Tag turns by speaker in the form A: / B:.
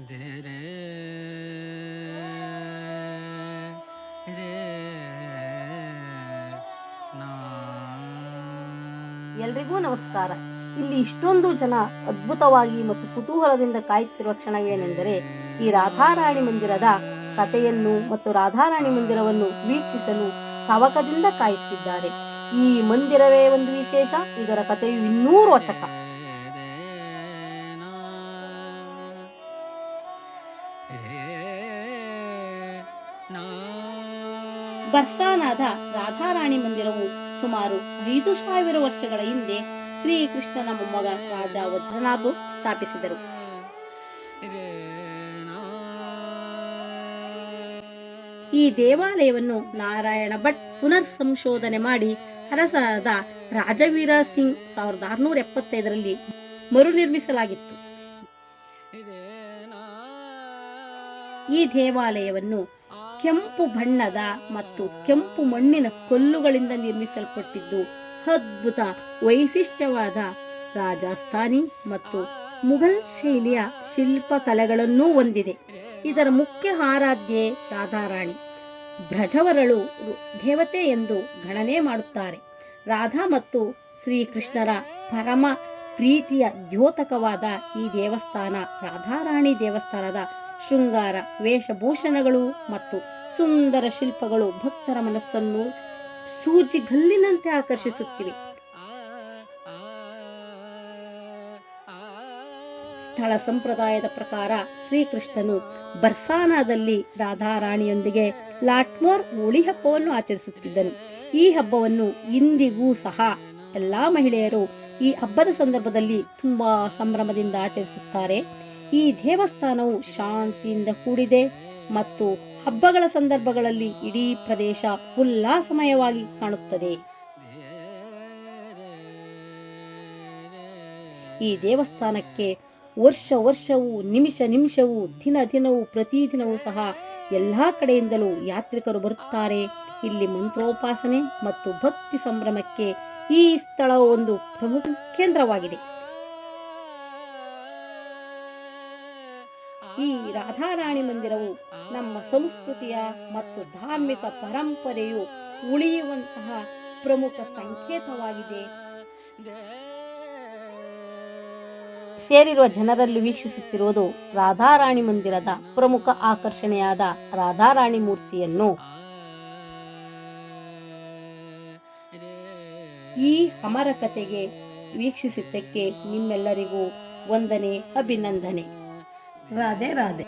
A: ಧೆ ರೇ ರೇ ನಾ.
B: ಎಲ್ರಿಗೂ ನಮಸ್ಕಾರ. ಇಲ್ಲಿ ಇಷ್ಟೊಂದು ಜನ ಅದ್ಭುತವಾಗಿ ಮತ್ತು ಕುತೂಹಲದಿಂದ ಕಾಯುತ್ತಿರುವ ಕ್ಷಣವೇನೆಂದರೆ ಈ ರಾಧಾರಾಣಿ ಮಂದಿರದ ಕಥೆಯನ್ನು ಮತ್ತು ರಾಧಾರಾಣಿ ಮಂದಿರವನ್ನು ವೀಕ್ಷಿಸಲು ತವಕದಿಂದ ಕಾಯುತ್ತಿದ್ದಾರೆ. ಈ ಮಂದಿರವೇ ಒಂದು ವಿಶೇಷ, ಇದರ ಕಥೆಯು ಇನ್ನೂ ರೋಚಕ. ಬರ್ಸಾನಾದ ರಾಧಾರಾಣಿ ಮಂದಿರವು ಸುಮಾರು 5,000 ವರ್ಷಗಳ ಹಿಂದೆ ಶ್ರೀಕೃಷ್ಣನ ಮೊಮ್ಮಗ ರಾಜ ವಜ್ರನಾಭ ಸ್ಥಾಪಿಸಿದರು. ಈ ದೇವಾಲಯವನ್ನು ನಾರಾಯಣ ಭಟ್ ಪುನರ್ ಸಂಶೋಧನೆ ಮಾಡಿ ಅರಸರಾದ ರಾಜವೀರ ಸಿಂಗ್ 1675ರಲ್ಲಿ ಮರುನಿರ್ಮಿಸಲಾಗಿತ್ತು. ಈ ದೇವಾಲಯವನ್ನು ಕೆಂಪು ಬಣ್ಣದ ಮತ್ತು ಕೆಂಪು ಮಣ್ಣಿನ ಕಲ್ಲುಗಳಿಂದ ನಿರ್ಮಿಸಲ್ಪಟ್ಟಿದ್ದು ಅದ್ಭುತ ವೈಶಿಷ್ಟ್ಯವಾದ ರಾಜಸ್ಥಾನಿ ಮತ್ತು ಮುಘಲ್ ಶೈಲಿಯ ಶಿಲ್ಪಕಲೆಗಳನ್ನೂ ಹೊಂದಿದೆ. ಇದರ ಮುಖ್ಯ ಆರಾಧ್ಯ ರಾಧಾರಾಣಿ, ಬ್ರಜವರಳು ದೇವತೆ ಎಂದು ಗಣನೆ ಮಾಡುತ್ತಾರೆ. ರಾಧಾ ಮತ್ತು ಶ್ರೀಕೃಷ್ಣರ ಪರಮ ಪ್ರೀತಿಯ ದ್ಯೋತಕವಾದ ಈ ದೇವಸ್ಥಾನ ರಾಧಾರಾಣಿ ದೇವಸ್ಥಾನದ ಶೃಂಗಾರ ವೇಷಭೂಷಣಗಳು ಮತ್ತು ಸುಂದರ ಶಿಲ್ಪಗಳು ಭಕ್ತರ ಮನಸ್ಸನ್ನು ಸೂಜಿಗಲ್ಲಿನಂತೆ ಆಕರ್ಷಿಸುತ್ತಿವೆ. ಸ್ಥಳ ಸಂಪ್ರದಾಯದ ಪ್ರಕಾರ ಶ್ರೀಕೃಷ್ಣನು ಬರ್ಸಾನಾದಲ್ಲಿ ರಾಧಾರಾಣಿಯೊಂದಿಗೆ ಲಾಟ್ಮೋರ್ ಹೋಳಿ ಹಬ್ಬವನ್ನು ಆಚರಿಸುತ್ತಿದ್ದನು. ಈ ಹಬ್ಬವನ್ನು ಇಂದಿಗೂ ಸಹ ಎಲ್ಲಾ ಮಹಿಳೆಯರು ಈ ಹಬ್ಬದ ಸಂದರ್ಭದಲ್ಲಿ ತುಂಬಾ ಸಂಭ್ರಮದಿಂದ ಆಚರಿಸುತ್ತಾರೆ. ಈ ದೇವಸ್ಥಾನವು ಶಾಂತಿಯಿಂದ ಕೂಡಿದೆ ಮತ್ತು ಹಬ್ಬಗಳ ಸಂದರ್ಭಗಳಲ್ಲಿ ಇಡೀ ಪ್ರದೇಶ ಉಲ್ಲಾಸಮಯವಾಗಿ ಕಾಣುತ್ತದೆ. ಈ ದೇವಸ್ಥಾನಕ್ಕೆ ವರ್ಷವೂ ನಿಮಿಷವೂ ದಿನವೂ ಪ್ರತಿದಿನವೂ ಸಹ ಎಲ್ಲಾ ಕಡೆಯಿಂದಲೂ ಯಾತ್ರಿಕರು ಬರುತ್ತಾರೆ. ಇಲ್ಲಿ ಮಂತ್ರೋಪಾಸನೆ ಮತ್ತು ಭಕ್ತಿ ಸಂಭ್ರಮಕ್ಕೆ ಈ ಸ್ಥಳ ಒಂದು ಪ್ರಮುಖ ಕೇಂದ್ರವಾಗಿದೆ. ಈ ರಾಧಾರಾಣಿ ಮಂದಿರವು ನಮ್ಮ ಸಂಸ್ಕೃತಿಯ ಮತ್ತು ಧಾರ್ಮಿಕ ಪರಂಪರೆಯು ಉಳಿಯುವಂತಹ ಪ್ರಮುಖ ಸಂಕೇತವಾಗಿದೆ. ಸೇರಿರುವ ಜನರಲ್ಲಿ ವೀಕ್ಷಿಸುತ್ತಿರುವುದು ರಾಧಾರಾಣಿ ಮಂದಿರದ ಪ್ರಮುಖ ಆಕರ್ಷಣೆಯಾದ ರಾಧಾರಾಣಿ ಮೂರ್ತಿಯನ್ನು. ಈ ಅಮರ ಕಥೆಗೆ ವೀಕ್ಷಿಸಿದ್ದಕ್ಕೆ ನಿಮ್ಮೆಲ್ಲರಿಗೂ ವಂದನೆ, ಅಭಿನಂದನೆ. ರಾಧೆ ರಾಧೆ.